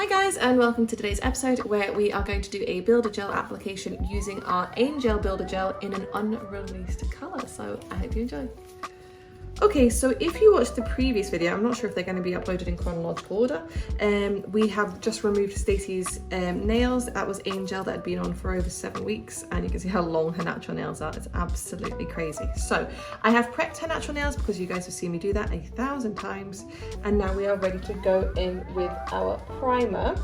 Hi guys, and welcome to today's episode where we are going to do a builder gel application using our Angel builder gel in an unreleased colour, so I hope you enjoy. Okay, so if you watched the previous video, I'm not sure if they're going to be uploaded in chronological order, we have just removed Stacey's nails. That was Angel that had been on for over 7 weeks, and you can see how long her natural nails are. It's absolutely crazy. So I have prepped her natural nails because you guys have seen me do that 1,000 times, and now we are ready to go in with our primer.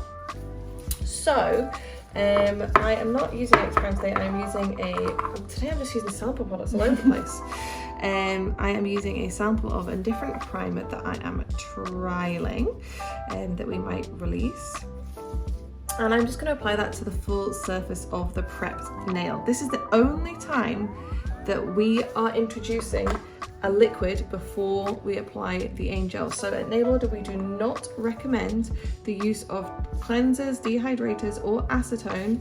So I am not using X Prime today. I'm using today I'm just using sample products all over the place. I am using a sample of a different primer that I am trialing that we might release. And I'm just going to apply that to the full surface of the prepped nail. This is the only time that we are introducing a liquid before we apply the Angel. So at Nail Order, we do not recommend the use of cleansers, dehydrators or acetone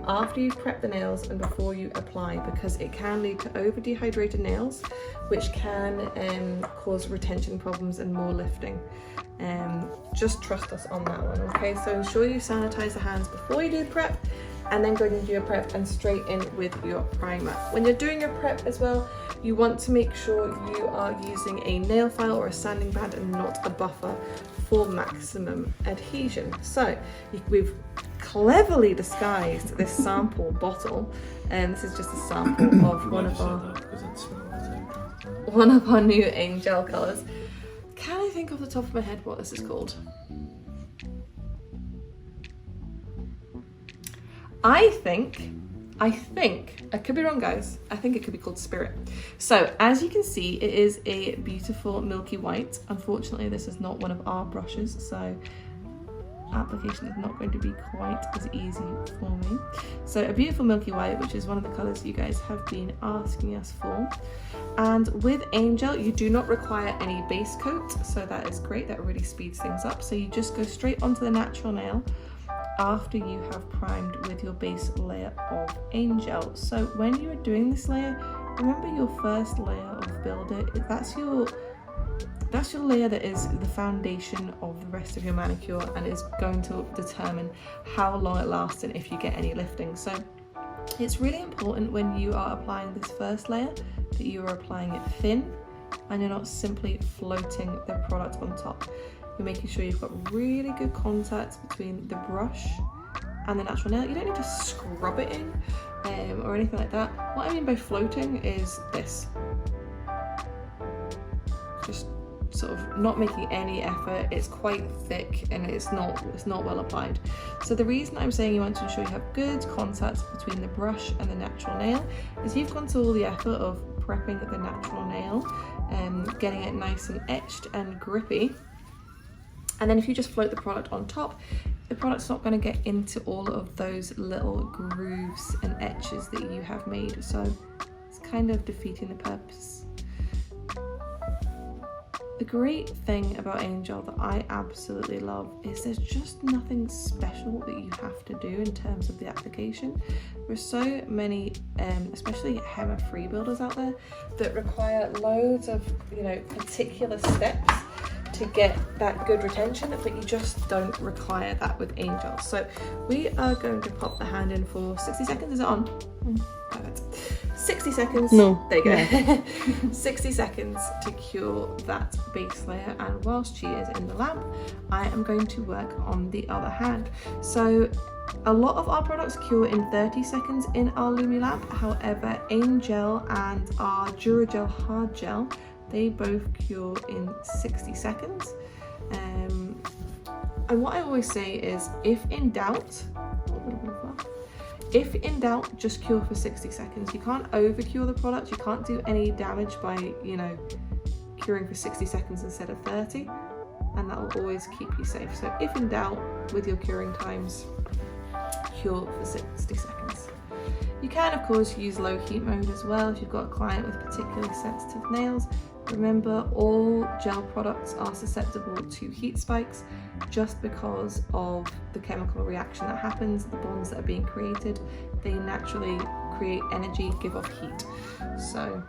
after you've prepped the nails and before you apply, because it can lead to over dehydrated nails, which can cause retention problems and more lifting. Just trust us on that one, okay? So ensure you sanitize the hands before you do the prep, and then go and do your prep and straight in with your primer. When you're doing your prep as well, you want to make sure you are using a nail file or a sanding band and not a buffer for maximum adhesion. So we've cleverly disguised this sample bottle, and this is just a sample of one of our new Angel colours. Can I think off the top of my head what this is called? I think, I could be wrong guys, I think it could be called Spirit. So as you can see, it is a beautiful milky white. Unfortunately, this is not one of our brushes, so application is not going to be quite as easy for me. So a beautiful milky white, which is one of the colours you guys have been asking us for. And with Angel, you do not require any base coat, so that is great, that really speeds things up. So you just go straight onto the natural nail after you have primed with your base layer of Angel. So when you are doing this layer, remember your first layer of builder, that's your layer that is the foundation of the rest of your manicure and is going to determine how long it lasts and if you get any lifting. So it's really important when you are applying this first layer that you are applying it thin and you're not simply floating the product on top. You're making sure you've got really good contact between the brush and the natural nail. You don't need to scrub it in or anything like that. What I mean by floating is this. Just sort of not making any effort. It's quite thick and it's not well applied. So the reason I'm saying you want to ensure you have good contact between the brush and the natural nail is you've gone to all the effort of prepping the natural nail and getting it nice and etched and grippy. And then if you just float the product on top, the product's not going to get into all of those little grooves and etches that you have made. So it's kind of defeating the purpose. The great thing about Angel that I absolutely love is there's just nothing special that you have to do in terms of the application. There's so many, especially HEMA-free builders out there that require loads of, particular steps to get that good retention, but you just don't require that with Angel. So we are going to pop the hand in for 60 seconds. Is it on? Perfect. 60 seconds. No. There you go. Yeah. 60 seconds to cure that base layer, and whilst she is in the lamp, I am going to work on the other hand. So a lot of our products cure in 30 seconds in our Lumi lamp. However, Angel and our Duragel hard gel, they both cure in 60 seconds. And what I always say is, if in doubt, just cure for 60 seconds. You can't over cure the product. You can't do any damage by, curing for 60 seconds instead of 30. And that will always keep you safe. So if in doubt with your curing times, cure for 60 seconds. You can, of course, use low heat mode as well if you've got a client with particularly sensitive nails. Remember, all gel products are susceptible to heat spikes just because of the chemical reaction that happens, the bonds that are being created. They naturally create energy, give off heat. So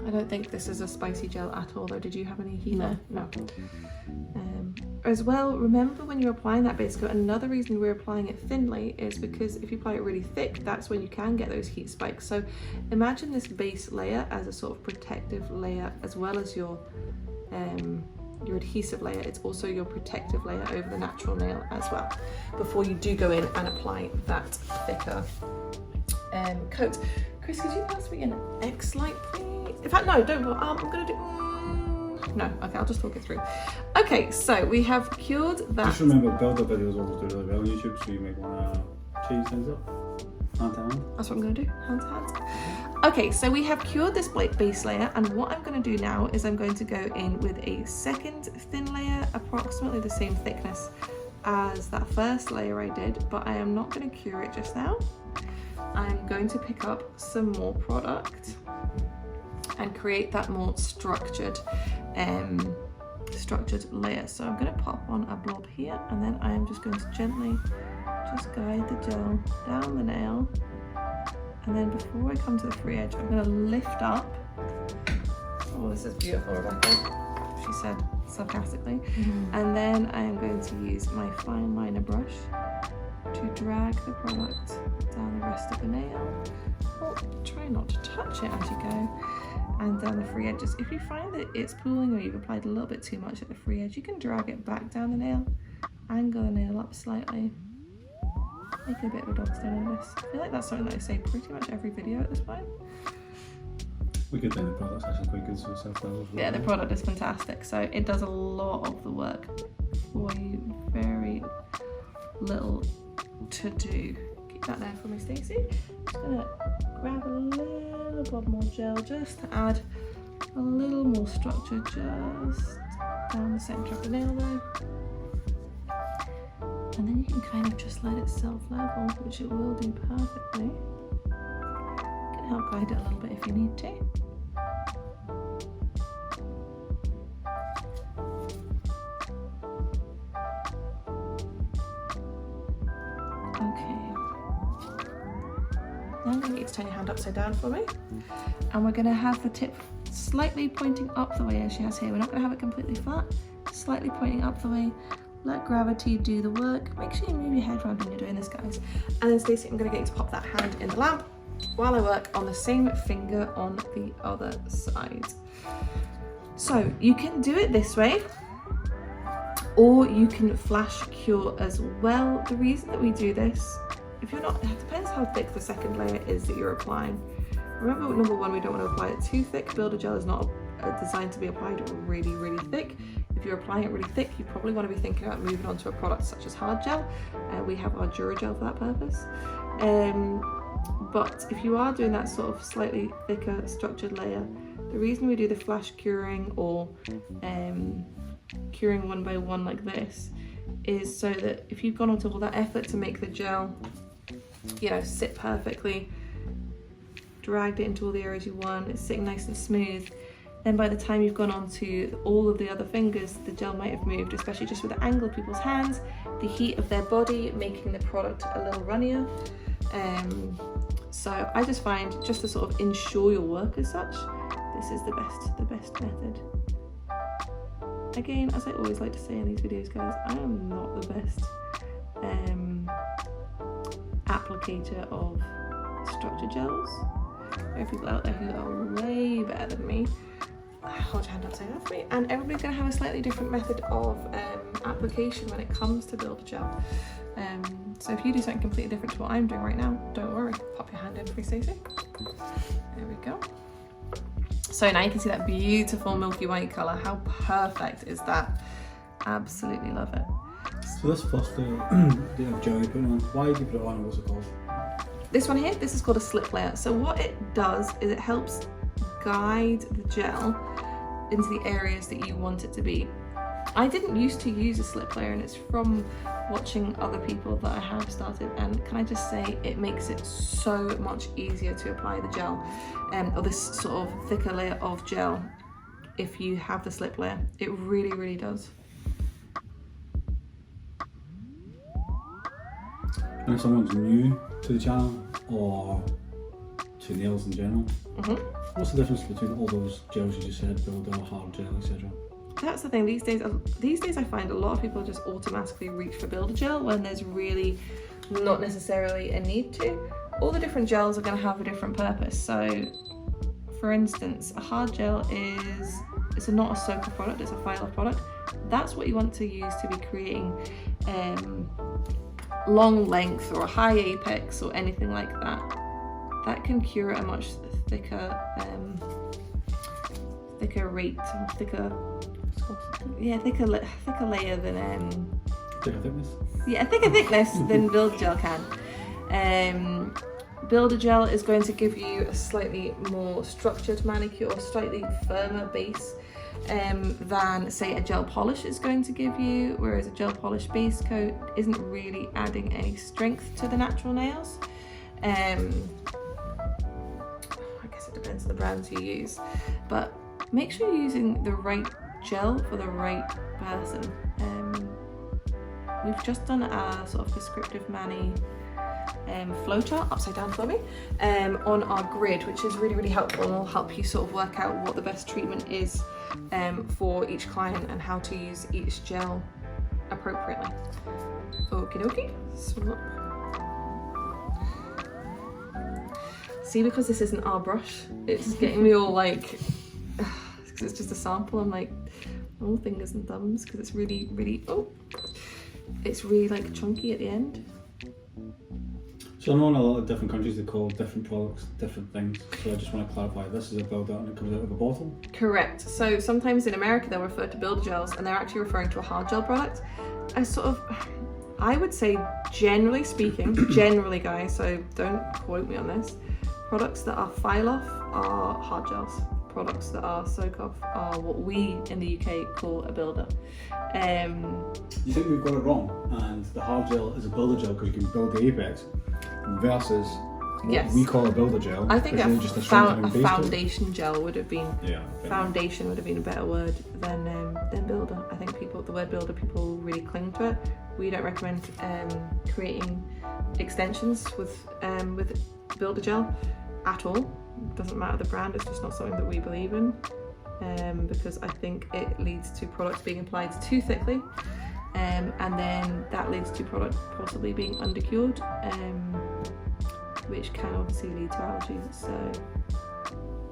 I don't think this is a spicy gel at all, though. Did you have any heat there? No. as well, remember when you're applying that base coat, another reason we're applying it thinly is because if you apply it really thick, that's when you can get those heat spikes. So imagine this base layer as a sort of protective layer, as well as your adhesive layer. It's also your protective layer over the natural nail as well, before you do go in and apply that thicker coat. Chris, could you pass me an X light, please? In fact, no, don't. I'm gonna do. No, okay, I'll just talk it through. Okay, so we have cured that. Just remember, build-up videos always do really well on YouTube, so you might want to change things up. Hand to hand. That's what I'm going to do, hand to hand. Okay, so we have cured this base layer, and what I'm going to do now is I'm going to go in with a second thin layer, approximately the same thickness as that first layer I did, but I am not going to cure it just now. I'm going to pick up some more product and create that more structured layer. So I'm going to pop on a blob here, and then I am just going to gently just guide the gel down the nail, and then before I come to the free edge, I'm going to lift up. Oh, this is beautiful, Rebecca, she said sarcastically. And then I am going to use my fine liner brush to drag the product down the rest of the nail. Oh, try not to touch it as you go, and down the free edges. If you find that it's pooling or you've applied a little bit too much at the free edge, you can drag it back down the nail, angle the nail up slightly, make a bit of a dog's dinner of this. I feel like that's something that I say pretty much every video at this point. We could think the product's actually quite good for yourself though as well. Yeah, the product is fantastic, so it does a lot of the work for you. Very little to do. Keep that there for me, Stacey. Just gonna grab a little bit more gel just to add a little more structure just down the centre of the nail there. And then you can kind of just let it self-level, which it will do perfectly. You can help guide it a little bit if you need to. Okay. Now I'm going to get you to turn your hand upside down for me. And we're going to have the tip slightly pointing up the way as she has here. We're not going to have it completely flat, slightly pointing up the way. Let gravity do the work. Make sure you move your head around when you're doing this, guys. And then Stacey, I'm going to get you to pop that hand in the lamp while I work on the same finger on the other side. So you can do it this way, or you can flash cure as well. The reason that we do this, if you're not, it depends how thick the second layer is that you're applying. Remember, number one, we don't want to apply it too thick. Builder gel is not designed to be applied really, really thick. If you're applying it really thick, you probably want to be thinking about moving on to a product such as hard gel. We have our Duragel for that purpose. But if you are doing that sort of slightly thicker structured layer, the reason we do the flash curing or curing one by one like this is so that if you've gone onto all that effort to make the gel, you know, sit perfectly, dragged it into all the areas you want, it's sitting nice and smooth, then by the time you've gone on to all of the other fingers, the gel might have moved, especially just with the angle of people's hands, the heat of their body, making the product a little runnier. So I just find, just to sort of ensure your work as such, this is the best method. Again, as I always like to say in these videos, guys, I am not the best applicator of structure gels. There are people out there who are way better than me. Hold your hand upside down for me. And everybody's going to have a slightly different method of application when it comes to builder gel. So if you do something completely different to what I'm doing right now, don't worry. Pop your hand in for me, Stacey. There we go. So now you can see that beautiful milky white colour. How perfect is that? Absolutely love it. So this first gel you put on, why did you put it on? What's it called? This one here, this is called a slip layer. So what it does is it helps guide the gel into the areas that you want it to be. I didn't used to use a slip layer, and it's from watching other people that I have started, and can I just say it makes it so much easier to apply the gel, or this sort of thicker layer of gel if you have the slip layer. It really, really does. And if someone's new to the channel or to nails in general, what's the difference between all those gels you just said, builder, hard gel, etc.? that's the thing. These days I find a lot of people just automatically reach for builder gel when there's really not necessarily a need to. All the different gels are going to have a different purpose. So, for instance, a hard gel it's not a soaker product, it's a file product. That's what you want to use to be creating long length or a high apex or anything like that. That can cure at a much thicker rate, thicker layer than Thicker thickness? yeah, thicker thickness than builder gel can. Builder gel is going to give you a slightly more structured manicure or slightly firmer base than say a gel polish is going to give you, whereas a gel polish base coat isn't really adding any strength to the natural nails. I guess it depends on the brands you use, but make sure you're using the right gel for the right person. We've just done a sort of prescriptive mani flowchart, upside down for me, on our grid, which is really, really helpful and will help you sort of work out what the best treatment is for each client and how to use each gel appropriately. Okie dokie, swap. See, because this isn't our brush, it's getting me all like, because it's just a sample, I'm like, oh, fingers and thumbs, because it's really, really, it's really like chunky at the end. So I know in a lot of different countries they call different products different things, so I just want to clarify, this is a builder and it comes out of a bottle? Correct. So sometimes in America they'll refer to builder gels and they're actually referring to a hard gel product. I would say generally speaking, generally guys, so don't quote me on this, products that are file off are hard gels. Products that are soak off are what we in the UK call a builder. You think we've got it wrong, and the hard gel is a builder gel because you can build the apex, versus what we call a builder gel. I think a foundation gel would have been, foundation would have been a better word than builder. I think the word builder, people really cling to it. We don't recommend creating extensions with builder gel at all. Doesn't matter the brand, it's just not something that we believe in, because I think it leads to products being applied too thickly, and then that leads to product possibly being undercured, which can obviously lead to allergies. So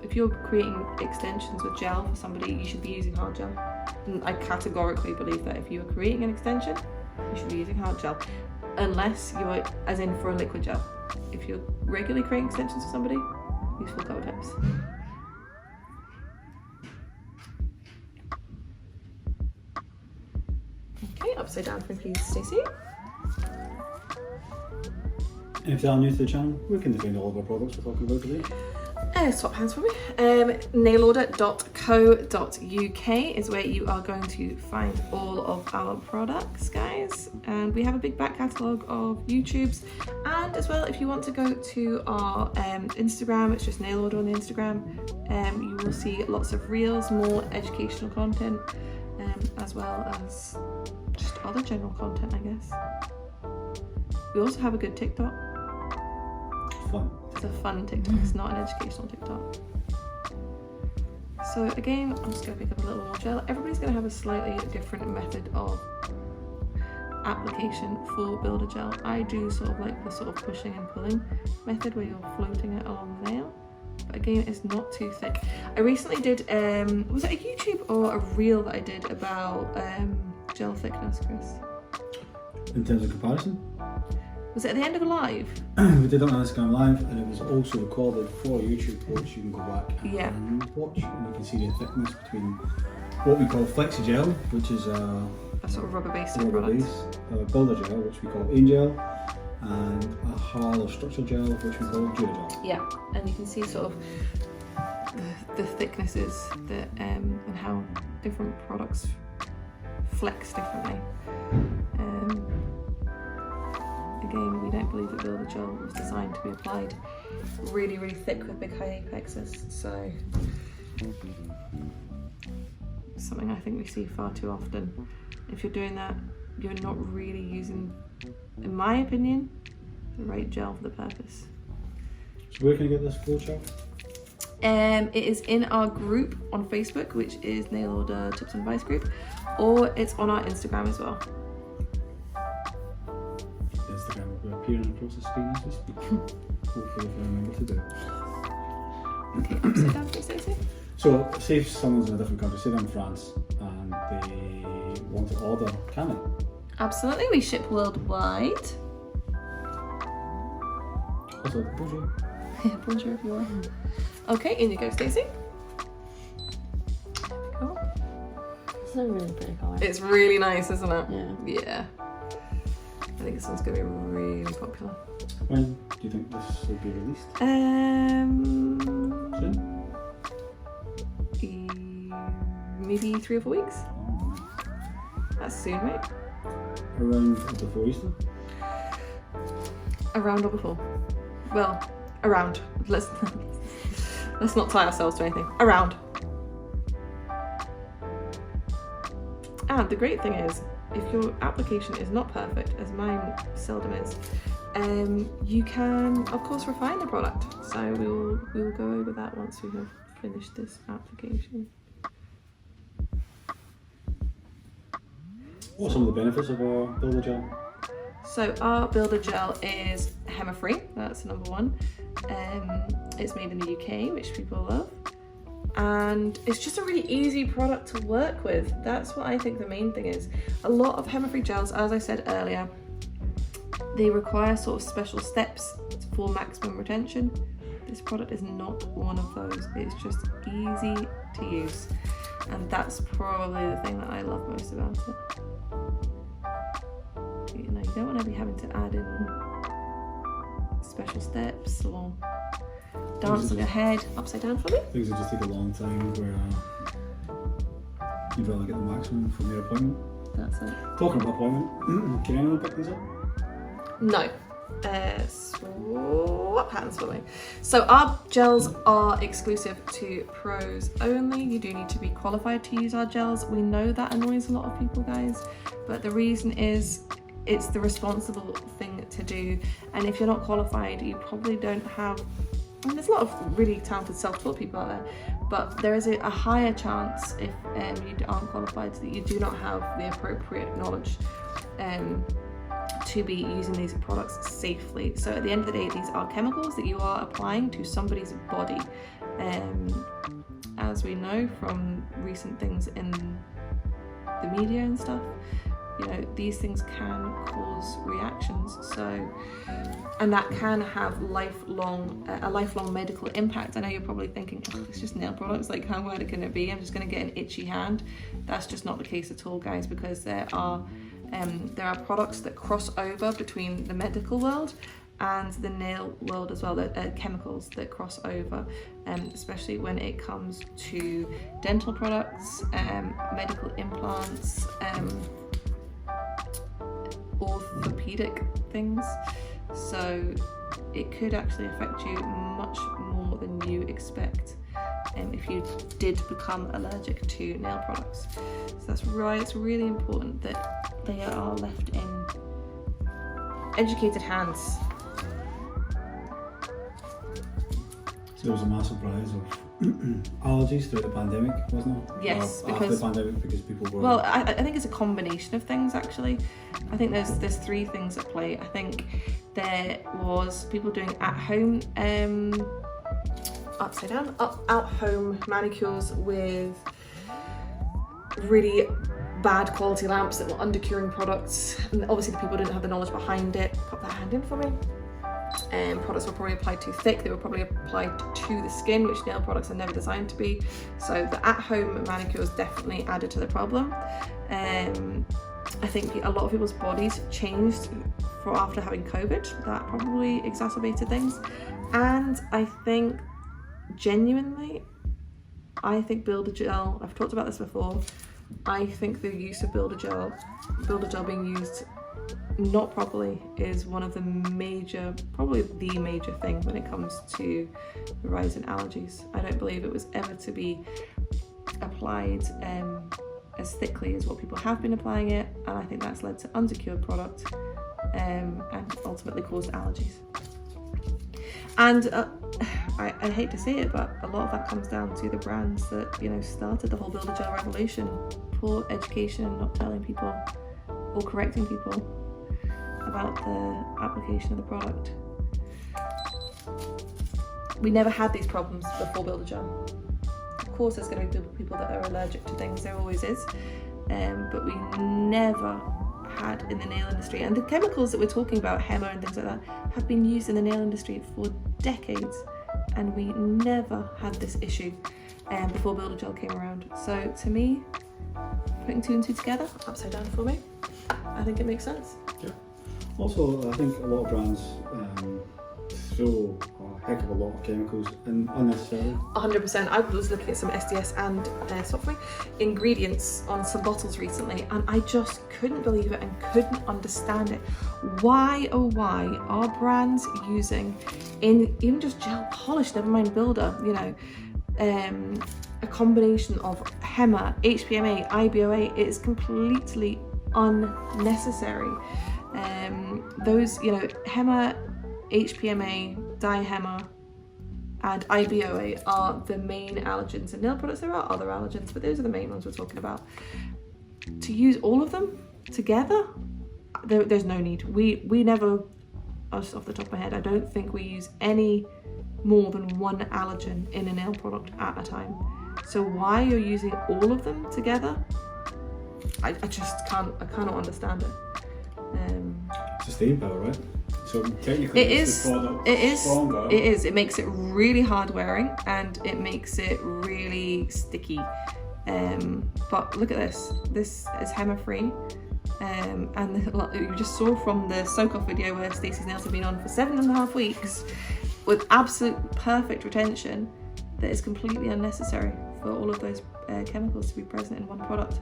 if you're creating extensions with gel for somebody, you should be using hard gel. And I categorically believe that if you are creating an extension, you should be using hard gel, unless you're, as in for a liquid gel. If you're regularly creating extensions for somebody, use full cover tips. Okay, upside down for me, please, Stacey. If you are new to the channel, where can they find all of our products we're talking about today? Swap hands for me. Nailorder.co.uk is where you are going to find all of our products, guys. And we have a big back catalogue of YouTubes. And as well, if you want to go to our Instagram, it's just Nailorder on the Instagram. You will see lots of reels, more educational content, as well as just other general content, I guess. We also have a good TikTok. Fun. It's a fun TikTok, it's not an educational TikTok. So again, I'm just going to pick up a little more gel. Everybody's going to have a slightly different method of application for builder gel. I do sort of like the sort of pushing and pulling method where you're floating it along the nail. But again, it's not too thick. I recently did, was it a YouTube or a reel that I did about gel thickness, Chris? In terms of comparison? Was it at the end of a live? We did it on Instagram Live, and it was also recorded for YouTube, which you can go back and watch, and you can see the thickness between what we call Flexi Gel, which is a sort of rubber-based product, builder gel, which we call Angel, and a hard or structural gel, which we call Judo Gel. Yeah, and you can see sort of the thicknesses that and how different products flex differently. Again, we don't believe that builder gel was designed to be applied really, really thick with big high apexes. So something I think we see far too often. If you're doing that, you're not really using, in my opinion, the right gel for the purpose. So where can you get this flowchart? It is in our group on Facebook, which is Nail Order Tips and Advice group, or it's on our Instagram as well. Instagram will be appearing across the screen as we speak. Hopefully, if I remember to do it. Okay, upside down, please, Stacey. So, say if someone's in a different country, say they're in France, and they want to order, can they? Absolutely, we ship worldwide. Also, bonjour. Yeah, bonjour if you want. Okay, in you go, Stacey. Oh. It's a really pretty colour. It's really nice, isn't it? Yeah. Yeah. I think this one's going to be really popular. When do you think this will be released? Soon? Maybe 3 or 4 weeks. Oh. That's soon, right? Around before Easter? Around or before? Well, around. Let's not tie ourselves to anything. Around. And the great thing is, if your application is not perfect, as mine seldom is, you can, of course, refine the product. So we'll go over that once we have finished this application. What are some of the benefits of our builder gel? So our builder gel is HEMA-free, that's number one. It's made in the UK, which people love. And it's just a really easy product to work with. That's what I think the main thing is. A lot of HEMA-free gels, as I said earlier, they require sort of special steps for maximum retention. This product is not one of those. It's just easy to use. And that's probably the thing that I love most about it. You know, you don't want to be having to add in special steps or dance on your head upside down for me. Things that just take a long time where you'd rather get the maximum from your appointment. That's it. Talking about appointment, can anyone pick these up? No. Swap hands for me. So our gels are exclusive to pros only. You do need to be qualified to use our gels. We know that annoys a lot of people, guys, but the reason is it's the responsible thing to do. And if you're not qualified, you probably don't have, I mean, there's a lot of really talented self-taught people out there, but there is a higher chance if you aren't qualified that you do not have the appropriate knowledge to be using these products safely. So at the end of the day, these are chemicals that you are applying to somebody's body. As we know from recent things in the media and stuff, you know, these things can cause reactions. So, and that can have a lifelong medical impact. I know you're probably thinking, oh, it's just nail products, like how bad can it be? I'm just going to get an itchy hand. That's just not the case at all, guys, because there are products that cross over between the medical world and the nail world as well, chemicals that cross over, especially when it comes to dental products, medical implants, orthopedic things. So it could actually affect you much more than you expect if you did become allergic to nail products. So that's right, it's really important that they are left in educated hands. So there was a massive rise of allergies throughout the pandemic, wasn't there? Yes, or after the pandemic, because people were... Well, I think it's a combination of things, actually. I think there's 3 things at play. I think there was people doing at-home, upside down, out-home manicures with really bad quality lamps that were under-curing products. And obviously the people didn't have the knowledge behind it. Pop that hand in for me. Products were probably applied too thick, they were probably applied to the skin, which nail products are never designed to be. So the at-home manicures definitely added to the problem. I think a lot of people's bodies changed after having COVID. That probably exacerbated things. And I think, genuinely, Builder Gel, I've talked about this before, I think the use of Builder Gel being used not properly is one of the major, probably the major thing when it comes to the rise in allergies. I don't believe it was ever to be applied as thickly as what people have been applying it, and I think that's led to unsecured product and ultimately caused allergies. And I hate to say it, but a lot of that comes down to the brands that, you know, started the whole builder gel revolution. Poor education and not telling people or correcting people about the application of the product. We never had these problems before builder gel. Of course there's going to be people that are allergic to things, there always is, but we never had in the nail industry. And the chemicals that we're talking about, HEMA and things like that, have been used in the nail industry for decades, and we never had this issue before builder gel came around. So to me, putting 2 and 2 together, upside down for me, I think it makes sense. Yeah. Also, I think a lot of brands throw a heck of a lot of chemicals in unnecessarily. 100%. I was looking at some SDS and ingredients on some bottles recently, and I just couldn't believe it and couldn't understand it. Why, oh why, are brands using, in even just gel polish, never mind builder, you know, a combination of HEMA, HPMA, IBOA? It is completely unnecessary. Those, you know, HEMA, HPMA, dihema, and IBOA are the main allergens in nail products. There are other allergens, but those are the main ones we're talking about. To use all of them together, there's no need. We never, just off the top of my head, I don't think we use any more than one allergen in a nail product at a time. So why you're using all of them together, I just cannot understand it. It's a staying power, right? So technically it is stronger. It is. It makes it really hard wearing and it makes it really sticky. But look at this. This is HEMA free. And you just saw from the soak off video where Stacey's nails have been on for 7.5 weeks with absolute perfect retention, that is completely unnecessary for all of those chemicals to be present in one product.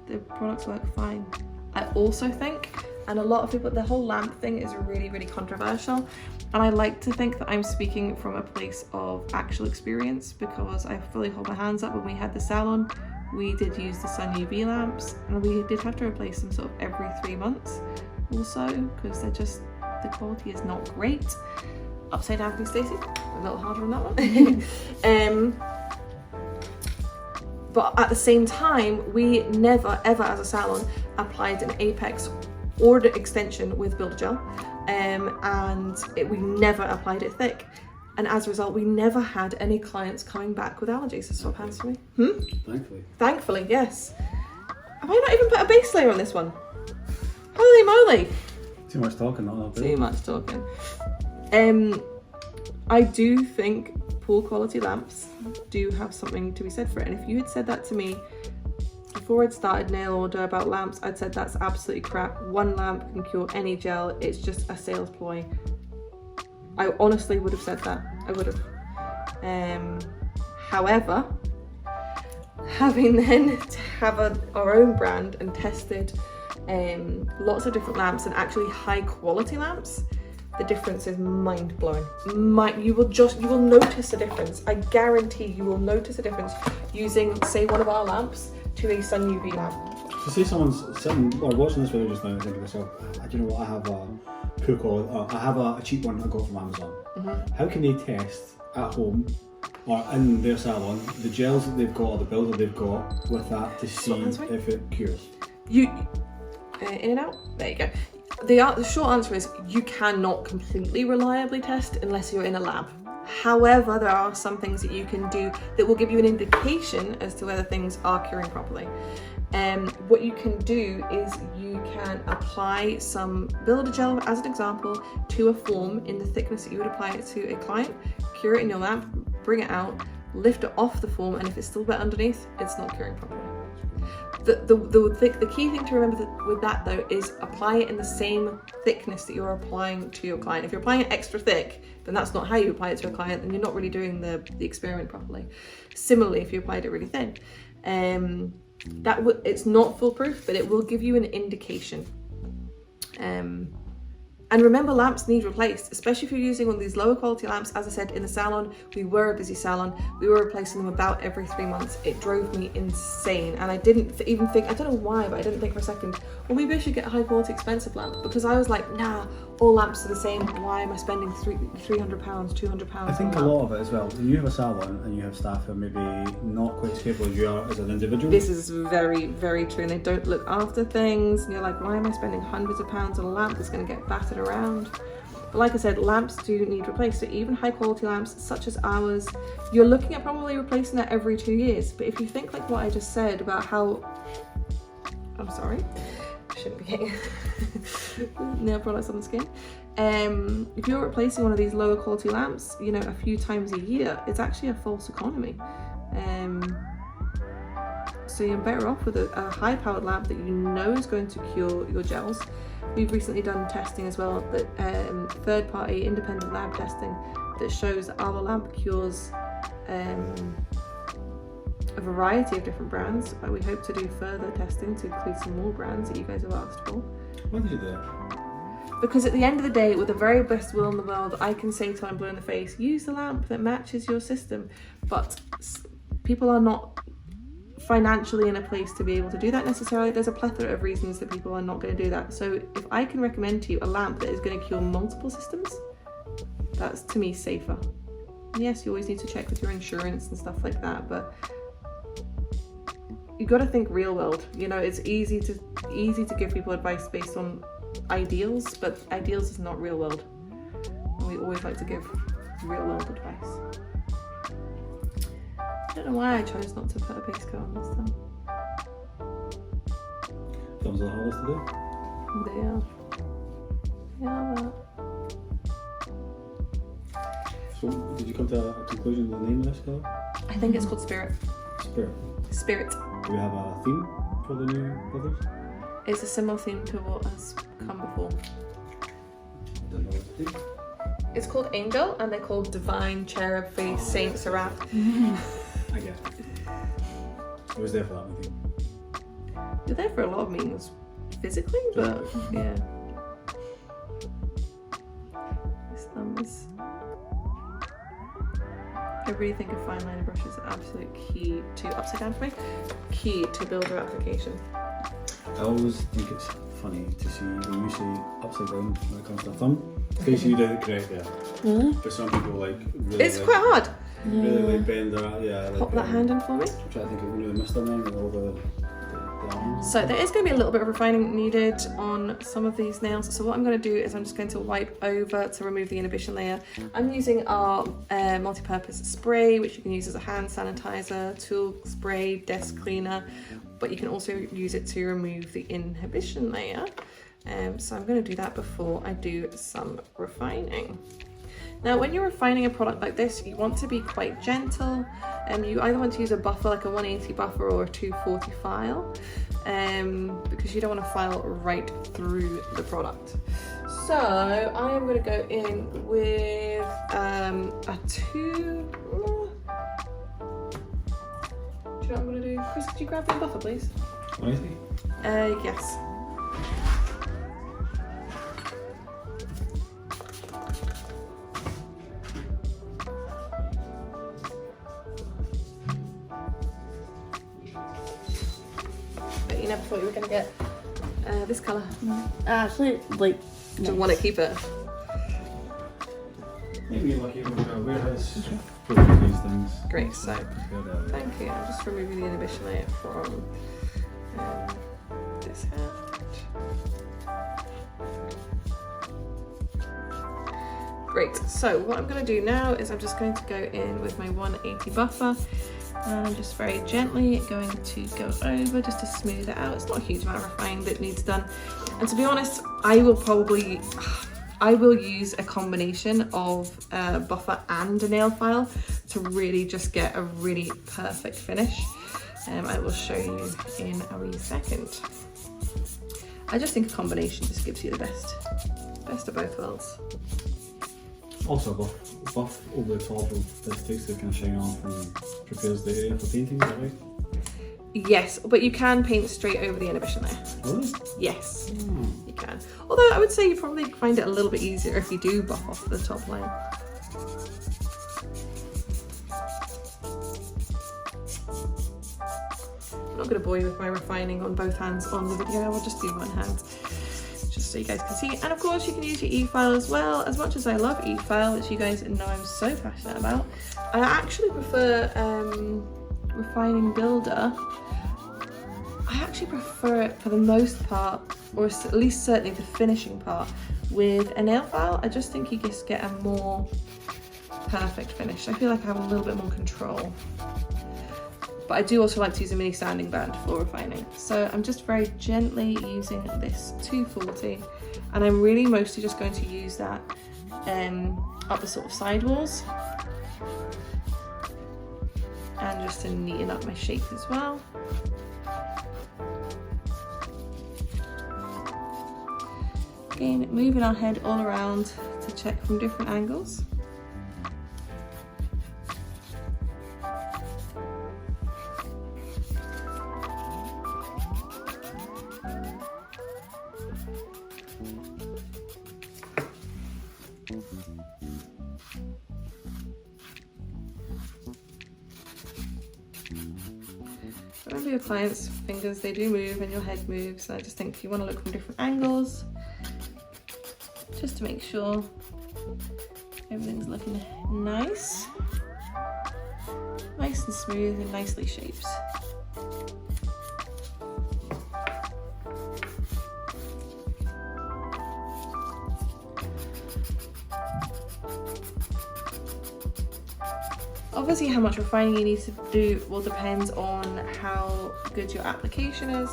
The products work fine. I also think, and a lot of people, the whole lamp thing is really, really controversial. And I like to think that I'm speaking from a place of actual experience, because I fully hold my hands up. When we had the salon, we did use the sun UV lamps, and we did have to replace them sort of every 3 months or so, because they're just, the quality is not great. Upside down for you, Stacey, a little harder on that one. But at the same time, we never ever as a salon applied an apex or the extension with builder gel, and we never applied it thick. And as a result, we never had any clients coming back with allergies. So swap hands for me. Thankfully. Thankfully, yes. Have I not even put a base layer on this one? Holy moly. Too much talking, not enough. Too much talking. I do think poor quality lamps do have something to be said for it. And if you had said that to me before I'd started nail order about lamps, I'd said that's absolutely crap. One lamp can cure any gel. It's just a sales ploy. I honestly would have said that. I would have. However, having then to have our own brand and tested lots of different lamps, and actually high quality lamps, the difference is mind blowing. You will notice a difference. I guarantee you will notice a difference using, say, one of our lamps to a sun UV lamp. So say someone's sitting or watching this video just now and thinking to themselves, do you know what, I have a poor quality, I have a cheap one I got from Amazon. How can they test at home or in their salon the gels that they've got or the builder they've got with that to see if it cures? In and out? There you go. The short answer is you cannot completely reliably test unless you're in a lab. However, there are some things that you can do that will give you an indication as to whether things are curing properly. What you can do is you can apply some builder gel, as an example, to a form in the thickness that you would apply it to a client, cure it in your lamp, bring it out, lift it off the form, and if it's still wet underneath, it's not curing properly. The key thing to remember with that though is apply it in the same thickness that you're applying to your client. If you're applying it extra thick, then that's not how you apply it to a client, and you're not really doing the experiment properly. Similarly, if you applied it really thin, it's not foolproof, but it will give you an indication. And remember, lamps need replaced, especially if you're using one of these lower quality lamps. As I said, in the salon, we were a busy salon. We were replacing them about every 3 months. It drove me insane. And I didn't even think, I don't know why, but I didn't think for a second, well, maybe I should get a high quality expensive lamp, because I was like, nah, all lamps are the same, why am I spending £300, £200 I think on a a lamp? lot of it as well, when you have a salon and you have staff who are maybe not quite as capable as you are as an individual. This is very, very true, and they don't look after things, and you're like, why am I spending hundreds of pounds on a lamp that's going to get battered around? But like I said, lamps do need replaced, so even high quality lamps such as ours, you're looking at probably replacing that every 2 years. But if you think like what I just said about how, I'm sorry, I shouldn't be getting nail products on the skin. If you're replacing one of these lower quality lamps, you know, a few times a year, it's actually a false economy. So you're better off with a high powered lamp that you know is going to cure your gels. We've recently done testing as well, that third party independent lab testing that shows that our lamp cures a variety of different brands. But we hope to do further testing to include some more brands that you guys have asked for. Why did you do that? Because at the end of the day, with the very best will in the world, I can say till I'm blue in the face, use the lamp that matches your system. But people are not financially in a place to be able to do that necessarily. There's a plethora of reasons that people are not going to do that. So if I can recommend to you a lamp that is going to cure multiple systems, that's to me safer. Yes, you always need to check with your insurance and stuff like that, but you got to think real world. You know, it's easy to give people advice based on ideals, but ideals is not real world. And we always like to give real world advice. I don't know why I chose not to put a base coat on this time. Films are the hardest to do. They are. Yeah, well. So, did you come to a conclusion of the name of this colour? I think it's called Spirit. Spirit. Spirit. Do we have a theme for the new colours? It's a similar theme to what has come before. I don't know what the theme. It's called Angel, and they're called Divine, Cherub, Face, Saint, Seraph. I get it. I was there for that meeting. You're there for a lot of meetings, physically, but yeah. This thumbs. I really think a fine liner brush is an absolute key to, upside down for me, key to builder application. I always think it's funny to see when you say upside down when it comes to a thumb. Because you did it correct there. Really? But some people like really It's like, quite hard. really like bend their, yeah. Like, Pop that hand in for me. I'm trying to think of when you missed on them with all the arms. So there is going to be a little bit of refining needed on some of these nails. So what I'm going to do is I'm just going to wipe over to remove the inhibition layer. I'm using our multi-purpose spray, which you can use as a hand sanitizer, tool spray, desk cleaner, but you can also use it to remove the inhibition layer. So I'm going to do that before I do some refining. Now, when you're refining a product like this, you want to be quite gentle. You either want to use a buffer, like a 180 buffer or a 240 file, because you don't want to file right through the product. So I am going to go in with a 2. Do you know what I'm going to do? Chris, could you grab me a buffer, please? 180? Yes. But you never thought you were going to get this colour. Actually, like, Do you want to keep it? Maybe you're lucky with a warehouse for these things. Great, so Good, thank you. I'm just removing the inhibition layer from this hand. Great, so what I'm going to do now is I'm just going to go in with my 180 buffer, and I'm just very gently going to go over just to smooth it out. It's not a huge amount of refining that needs done, and to be honest, I will use a combination of buffer and a nail file to really just get a really perfect finish. I will show you in a wee second. I just think a combination just gives you the best of both worlds. Also, buff over the top of this takes the kind of shine off and prepares the area for painting, is that right? Yes, but you can paint straight over the inhibition layer. Really? Yes, you can. Although I would say you probably find it a little bit easier if you do buff off the top line. I'm not going to bore you with my refining on both hands on the video. I'll just do one hand, just just so you guys can see. And of course you can use your e-file as well. As much as I love e-file, which you guys know I'm so passionate about, I actually prefer Refining Builder. I actually prefer it for the most part, or at least certainly the finishing part, with a nail file. I just think you just get a more perfect finish. I feel like I have a little bit more control. But I do also like to use a mini sanding band for refining. So I'm just very gently using this 240, and I'm really mostly just going to use that up the sort of sidewalls, and just to neaten up my shape as well. Again, moving our head all around to check from different angles. Remember your client's fingers, they do move and your head moves. So I just think you want to look from different angles just to make sure everything's looking nice and smooth and nicely shaped. Obviously how much refining you need to do will depend on how good your application is.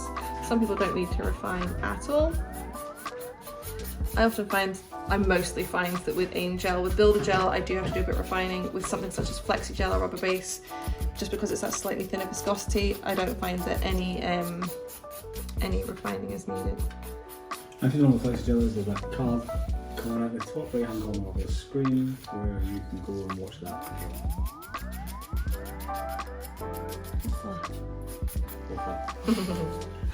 Some people don't need to refine at all. I often find, I mostly find that with AIM gel, with Builder gel, I do have to do a bit of refining. With something such as Flexi gel or rubber base, just because it's that slightly thinner viscosity, I don't find that any refining is needed. If you know what Flexi gel is, there's that card at the top right hand corner of the screen where you can go and watch that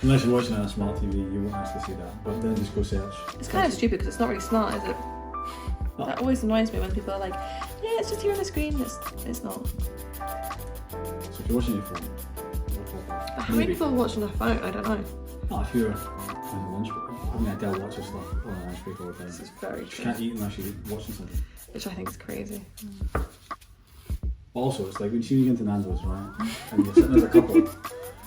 Unless you're watching it on a smart TV, you won't actually see that. But then just go search. It's kind of stupid because it's not really smart, is it? Oh. That always annoys me when people are like, yeah, it's just here on the screen. It's not. So if you're watching your phone, but how many people are watching their phone? I don't know. Not if you're on the lunch break. I mean, Adele watches stuff on the lunch break all the time. This is very true. You can't eat unless you're watching something. Which I think is crazy. Also, it's like when you get into Nando's, right? And you're sitting as a couple.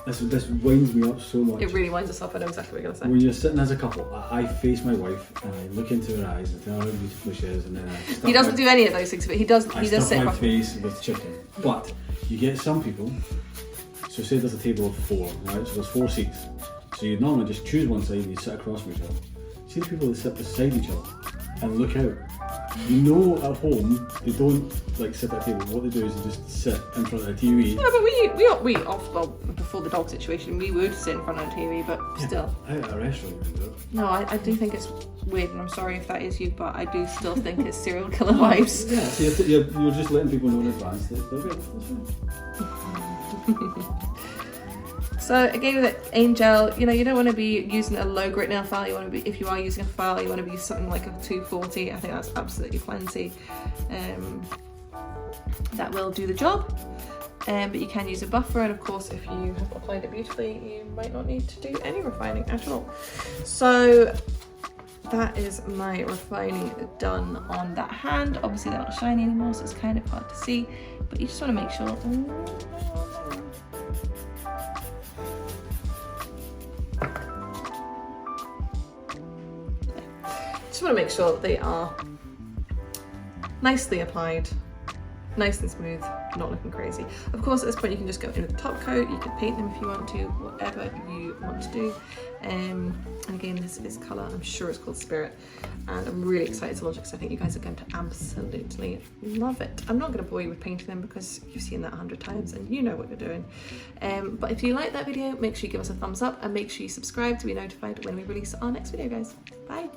This winds me up so much. It really winds us up. I know exactly what you're going to say. When you're sitting as a couple, I face my wife and I look into her eyes and tell her how beautiful she is, and then he doesn't do any of those things, but he does. He does sit my properly. face with chicken. But you get some people. So say there's a table of 4, right? So there's 4 seats. So you normally just choose one side and you sit across from each other. See the people that sit beside each other and look out. You know, at home they don't like sit at a table. What they do is they just sit in front of the TV. No, but we well, before the dog situation, we would sit in front of the TV, but still. Out at a restaurant, you do. No, I do think it's weird, and I'm sorry if that is you, but I do still think it's serial killer vibes. Yeah, so you're just letting people know in advance that they're good. So again, with AIM gel, you don't want to be using a low grit nail file. You want to be, if you are using a file, you want to be something like a 240. I think that's absolutely plenty. That will do the job. But you can use a buffer, and of course, if you have applied it beautifully, you might not need to do any refining at all. So that is my refining done on that hand. Obviously, they're not shiny anymore, so it's kind of hard to see. But you just want to make sure. Just want to make sure that they are nicely applied, nice and smooth, not looking crazy. Of course, at this point you can just go in with the top coat, you can paint them if you want to, whatever you want to do. And again, this is colour, I'm sure it's called Spirit, and I'm really excited to launch it because I think you guys are going to absolutely love it. I'm not going to bore you with painting them because you've seen that 100 times and you know what you're doing. But if you like that video, make sure you give us a thumbs up and make sure you subscribe to be notified when we release our next video, guys. Bye!